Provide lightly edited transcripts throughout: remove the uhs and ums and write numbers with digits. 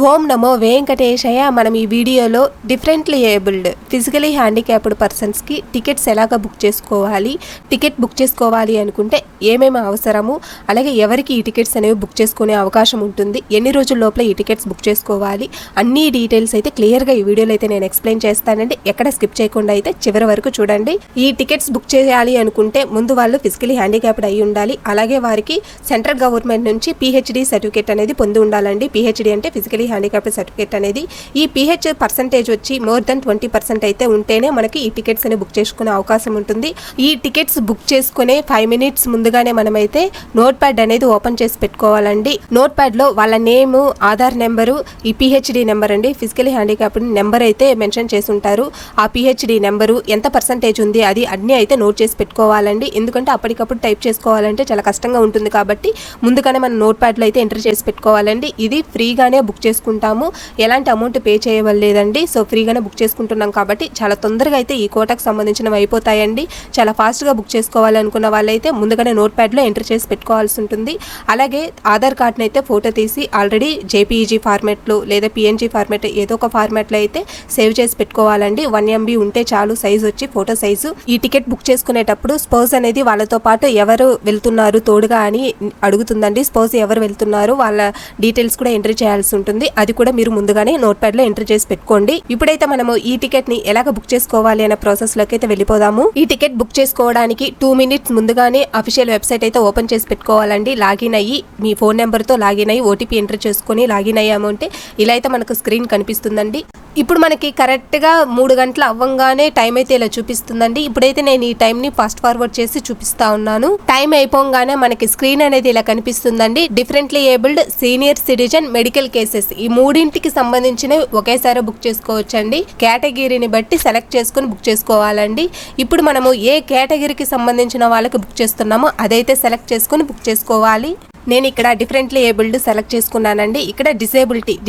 ఓం నమో వెంకటేశయ్య. మనం ఈ వీడియోలో డిఫరెంట్లీ ఏబుల్డ్ ఫిజికలీ హ్యాండిక్యాప్డ్ పర్సన్స్కి టికెట్స్ ఎలాగ బుక్ చేసుకోవాలి, టికెట్ బుక్ చేసుకోవాలి అనుకుంటే ఏమేమి అవసరము, అలాగే ఎవరికి ఈ టికెట్స్ అనేవి బుక్ చేసుకునే అవకాశం ఉంటుంది, ఎన్ని రోజుల లోపల ఈ టికెట్స్ బుక్ చేసుకోవాలి, అన్ని డీటెయిల్స్ అయితే క్లియర్గా ఈ వీడియోలో అయితే నేను ఎక్స్ప్లెయిన్ చేస్తానండి. ఎక్కడ స్కిప్ చేయకుండా అయితే చివరి వరకు చూడండి. ఈ టికెట్స్ బుక్ చేయాలి అనుకుంటే ముందు వాళ్ళు ఫిజికలీ హ్యాండిక్యాప్డ్ అయి ఉండాలి. అలాగే వారికి సెంట్రల్ గవర్నమెంట్ నుంచి PhD సర్టిఫికేట్ అనేది పొంది ఉండాలండి. PhD అంటే ఫిజికలీ హ్యాండిక్యాప్డ్ సర్టిఫికేట్ అనేది. ఈ PH పర్సంటేజ్ వచ్చి మోర్ దెన్ 20% అయితే ఉంటేనే మనకి ఈ టికెట్స్ అని బుక్ చేసుకునే అవకాశం ఉంటుంది. ఈ టికెట్స్ బుక్ చేసుకునే 5 minutes ముందుగానే మనమైతే నోట్ ప్యాడ్ అనేది ఓపెన్ చేసి పెట్టుకోవాలండి. నోట్ ప్యాడ్ లో వాళ్ళ నేమ్, ఆధార్ నెంబరు, ఈ PhD నెంబర్ అండి, ఫిజికలీ హ్యాండిక్యాప్డ్ నెంబర్ అయితే మెన్షన్ చేసి ఉంటారు. ఆ PhD నెంబరు ఎంత పర్సంటేజ్ ఉంది అది అన్ని అయితే నోట్ చేసి పెట్టుకోవాలండి. ఎందుకంటే అప్పటికప్పుడు టైప్ చేసుకోవాలంటే చాలా కష్టంగా ఉంటుంది కాబట్టి ముందుగానే మనం నోట్ ప్యాడ్ లో అయితే ఎంటర్ చేసి పెట్టుకోవాలండి. ఇది ఫ్రీగానే బుక్ చేసుకుంటాము, ఎలాంటి అమౌంట్ పే చేయవలేదండి. సో ఫ్రీగానే బుక్ చేసుకుంటున్నాం కాబట్టి చాలా తొందరగా అయితే ఈ కోటాకు సంబంధించినవి అయిపోతాయండి. చాలా ఫాస్ట్గా బుక్ చేసుకోవాలనుకున్న వాళ్ళైతే ముందుగానే నోట్ ప్యాడ్లో ఎంటర్ చేసి పెట్టుకోవాల్సి ఉంటుంది. అలాగే ఆధార్ కార్డ్ని అయితే ఫోటో తీసి ఆల్రెడీ JPEG ఫార్మాట్లో లేదా PNG ఫార్మాట్ ఏదో ఒక ఫార్మాట్లో అయితే సేవ్ చేసి పెట్టుకోవాలండి. 1 MB ఉంటే చాలు సైజు వచ్చి, ఫోటో సైజు. ఈ టికెట్ బుక్ చేసుకునేటప్పుడు స్పోజ్ అనేది వాళ్ళతో పాటు ఎవరు వెళ్తున్నారు తోడుగా అని అడుగుతుందండి. స్పోజ్ ఎవరు వెళ్తున్నారు వాళ్ళ డీటెయిల్స్ కూడా ఎంట్రీ చేయాల్సి ఉంటుంది. అది కూడా మీరు ముందుగానే నోట్ ప్యాడ్ లో ఎంటర్ చేసి పెట్టుకోండి. ఇప్పుడైతే మనము ఈ టికెట్ ని ఎలాగ బుక్ చేసుకోవాలి అనే ప్రాసెస్ లోకి అయితే వెళ్ళిపోదాము. ఈ టికెట్ బుక్ చేసుకోవడానికి 2 minutes ముందుగానే అఫీషియల్ వెబ్సైట్ అయితే ఓపెన్ చేసి పెట్టుకోవాలండి. లాగిన్ అయ్యి మీ ఫోన్ నెంబర్ తో లాగిన్ అయ్యి OTP ఎంటర్ చేసుకుని లాగిన్ అయ్యాము అంటే ఇలా అయితే మనకు స్క్రీన్ కనిపిస్తుందండి. ఇప్పుడు మనకి కరెక్ట్ గా 3 గంటలు అవ్వంగానే టైం అయితే ఇలా చూపిస్తుందండి. ఇప్పుడైతే నేను ఈ టైం ని ఫాస్ట్ ఫార్వర్డ్ చేసి చూపిస్తా ఉన్నాను. టైం అయిపోగానే మనకి స్క్రీన్ అనేది ఇలా కనిపిస్తుందండి. Differently abled, senior citizen, medical cases ఈ మూడింటికి సంబంధించినవి ఒకేసారి బుక్ చేసుకోవచ్చండి. కేటగిరీని బట్టి సెలెక్ట్ చేసుకుని బుక్ చేసుకోవాలండి. ఇప్పుడు మనము ఏ కేటగిరీకి సంబంధించిన వాళ్ళకి బుక్ చేస్తున్నామో అదైతే సెలెక్ట్ చేసుకుని బుక్ చేసుకోవాలి. నేను ఇక్కడ డిఫరెంట్లీ ఏబుల్డ్ సెలెక్ట్ చేసుకున్నానండి. ఇక్కడ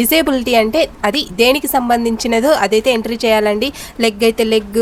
డిసేబిలిటీ అంటే అది దేనికి సంబంధించినదో అదైతే ఎంట్రీ చేయాలండి. లెగ్ అయితే లెగ్,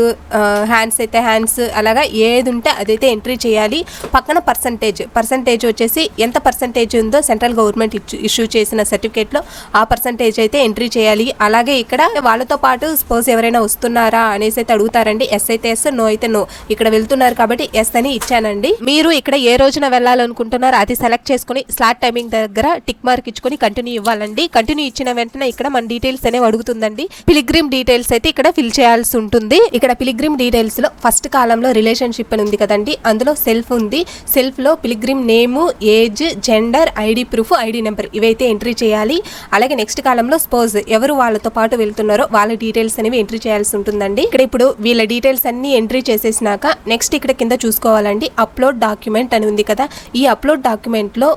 హ్యాండ్స్ అయితే హ్యాండ్స్, అలాగా ఏది ఉంటే అదైతే ఎంట్రీ చేయాలి. పక్కన పర్సంటేజ్ వచ్చేసి ఎంత పర్సంటేజ్ ఉందో సెంట్రల్ గవర్నమెంట్ ఇష్యూ చేసిన సర్టిఫికేట్లో ఆ పర్సంటేజ్ అయితే ఎంట్రీ చేయాలి. అలాగే ఇక్కడ వాళ్ళతో పాటు సపోజ్ ఎవరైనా వస్తున్నారా అనేసి అయితే అడుగుతారండి. ఎస్ అయితే ఎస్, నో అయితే నో. ఇక్కడ వెళ్తున్నారు కాబట్టి ఎస్ అని ఇచ్చానండి. మీరు ఇక్కడ ఏ రోజున వెళ్ళాలనుకుంటున్నారో అది సెలెక్ట్ చేసుకుని స్లాట్ టైమింగ్ దగ్గర టిక్ మార్క్ ఇచ్చుకొని కంటిన్యూ ఇవ్వాలండి. కంటిన్యూ ఇచ్చిన వెంటనే ఇక్కడ మన డీటెయిల్స్ అనేవి అడుగుతుందండి. పిలిగ్రిమ్ డీటెయిల్స్ అయితే ఇక్కడ ఫిల్ చేయాల్సి ఉంటుంది. ఇక్కడ పిలిగ్రిమ్ డీటెయిల్స్ లో ఫస్ట్ కాలంలో రిలేషన్షిప్ అని ఉంది కదండి, అందులో సెల్ఫ్ ఉంది. సెల్ఫ్ లో pilgrim name, age, gender, ID proof, ID number ఇవైతే ఎంట్రీ చేయాలి. అలాగే నెక్స్ట్ కాలంలో స్పోజ్ ఎవరు వాళ్ళతో పాటు వెళ్తున్నారో వాళ్ళ డీటెయిల్స్ అనేవి ఎంట్రీ చేయాల్సి ఉంటుందండి. ఇక్కడ ఇప్పుడు వీళ్ళ డీటెయిల్స్ అన్ని ఎంట్రీ చేసేసినాక నెక్స్ట్ ఇక్కడ కింద చూసుకోవాలండి. అప్లోడ్ డాక్యుమెంట్ అని ఉంది కదా, ఈ అప్లోడ్ డాక్యుమెంట్ లో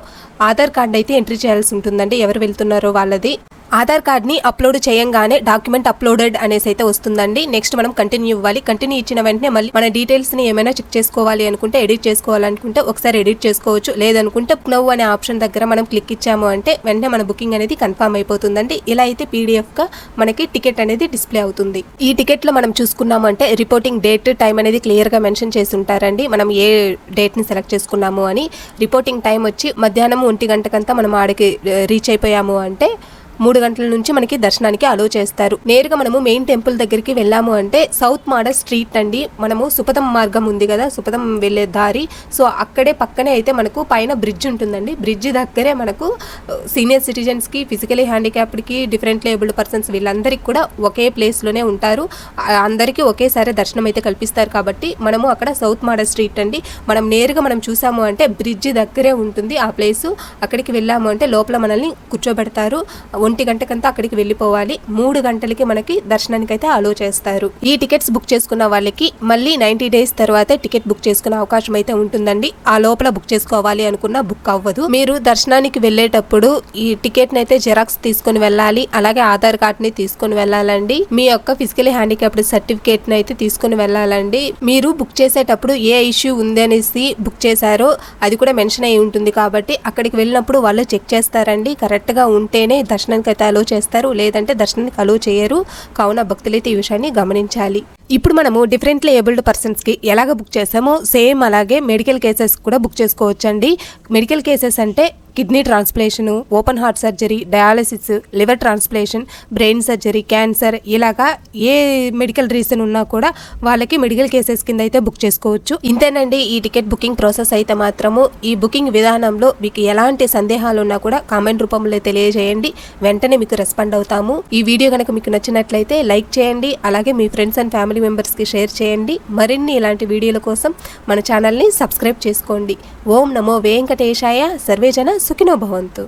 ఆధార్ కార్డ్ అయితే ఎంట్రీ చేయాల్సి ఉంటుందండి. ఎవరు వెళ్తున్నారో వాళ్ళది ఆధార్ కార్డ్ని అప్లోడ్ చేయంగానే డాక్యుమెంట్ అప్లోడెడ్ అనేసి అయితే వస్తుందండి. నెక్స్ట్ మనం కంటిన్యూ ఇవ్వాలి. కంటిన్యూ ఇచ్చిన వెంటనే మళ్ళీ మన డీటెయిల్స్ని ఏమైనా చెక్ చేసుకోవాలి అనుకుంటే, ఎడిట్ చేసుకోవాలనుకుంటే ఒకసారి ఎడిట్ చేసుకోవచ్చు. లేదనుకుంటే నౌ అనే ఆప్షన్ దగ్గర మనం క్లిక్ ఇచ్చాము అంటే వెంటనే మన బుకింగ్ అనేది కన్ఫర్మ్ అయిపోతుందండి. ఇలా అయితే PDF-గా మనకి టికెట్ అనేది డిస్ప్లే అవుతుంది. ఈ టికెట్లో మనం చూసుకున్నాము అంటే రిపోర్టింగ్ డేట్, టైం అనేది క్లియర్గా మెన్షన్ చేసి ఉంటారండి. మనం ఏ డేట్ని సెలెక్ట్ చేసుకున్నాము అని. రిపోర్టింగ్ టైం వచ్చి మధ్యాహ్నం 1 గంటకంతా మనం ఆడికి రీచ్ అయిపోయాము అంటే 3 గంటల నుంచి మనకి దర్శనానికి అలో చేస్తారు. నేరుగా మనము మెయిన్ టెంపుల్ దగ్గరికి వెళ్ళాము అంటే సౌత్ మాడ స్ట్రీట్ అండి. మనము సుపథం మార్గం ఉంది కదా, సుపథం వెళ్ళే దారి, సో అక్కడే పక్కనే అయితే మనకు పైన బ్రిడ్జ్ ఉంటుందండి. బ్రిడ్జ్ దగ్గరే మనకు సీనియర్ సిటిజన్స్కి, ఫిజికలీ హ్యాండిక్యాప్డ్కి, డిఫరెంట్లీ ఏబుల్డ్ పర్సన్స్ వీళ్ళందరికీ కూడా ఒకే ప్లేస్లోనే ఉంటారు. అందరికీ ఒకేసారి దర్శనం అయితే కల్పిస్తారు కాబట్టి మనము అక్కడ సౌత్ మాడ స్ట్రీట్ అండి. మనం నేరుగా మనం చూసాము అంటే బ్రిడ్జ్ దగ్గరే ఉంటుంది ఆ ప్లేసు. అక్కడికి వెళ్ళాము అంటే లోపల మనల్ని కూర్చోబెడతారు. 1 గంటకంతా అక్కడికి వెళ్ళిపోవాలి. 3 గంటలకి మనకి దర్శనానికి అయితే అలో చేస్తారు. ఈ టికెట్స్ బుక్ చేసుకున్న వాళ్ళకి మళ్ళీ 90 days తర్వాతే టికెట్ బుక్ చేసుకునే అవకాశం అయితే ఉంటుందండి. ఆ లోపల బుక్ చేసుకోవాలి అనుకున్న బుక్ అవ్వదు. మీరు దర్శనానికి వెళ్ళేటప్పుడు ఈ టికెట్ ని అయితే జెరాక్స్ తీసుకుని వెళ్ళాలి. అలాగే ఆధార్ కార్డ్ ని తీసుకుని వెళ్ళాలండి. మీ యొక్క ఫిజికలీ హ్యాండిక్యాప్డ్ సర్టిఫికేట్ ని అయితే తీసుకుని వెళ్ళాలండి. మీరు బుక్ చేసేటప్పుడు ఏ ఇష్యూ ఉంది అనేసి బుక్ చేశారో అది కూడా మెన్షన్ అయి ఉంటుంది కాబట్టి అక్కడికి వెళ్ళినప్పుడు వాళ్ళు చెక్ చేస్తారండి. కరెక్ట్ గా ఉంటేనే దర్శనం దర్శనానికి అయితే అలో చేస్తారు, లేదంటే దర్శనానికి అలో చేయరు. కావున భక్తులైతే ఈ విషయాన్ని గమనించాలి. ఇప్పుడు మనము డిఫరెంట్లీ ఏబుల్డ్ పర్సన్స్కి ఎలాగ బుక్ చేసామో సేమ్ అలాగే మెడికల్ కేసెస్ కూడా బుక్ చేసుకోవచ్చండి. మెడికల్ కేసెస్ అంటే kidney transplantation, open heart surgery, dialysis, liver transplantation, brain surgery, cancer, ఇలాగా ఏ మెడికల్ రీజన్ ఉన్నా కూడా వాళ్ళకి మెడికల్ కేసెస్ కింద అయితే బుక్ చేసుకోవచ్చు. ఇంతేనండి ఈ టికెట్ బుకింగ్ ప్రాసెస్ అయితే మాత్రము. ఈ బుకింగ్ విధానంలో మీకు ఎలాంటి సందేహాలు ఉన్నా కూడా కామెంట్ రూపంలో తెలియజేయండి, వెంటనే మీకు రెస్పాండ్ అవుతాము. ఈ వీడియో కనుక మీకు నచ్చినట్లయితే లైక్ చేయండి, అలాగే మీ ఫ్రెండ్స్ అండ్ ఫ్యామిలీ మెంబర్స్కి షేర్ చేయండి. మరిన్ని ఇలాంటి వీడియోల కోసం మన ఛానల్ని సబ్స్క్రైబ్ చేసుకోండి. ఓం నమో వెంకటేశాయ. సర్వేజన సుఖినో భవంతు.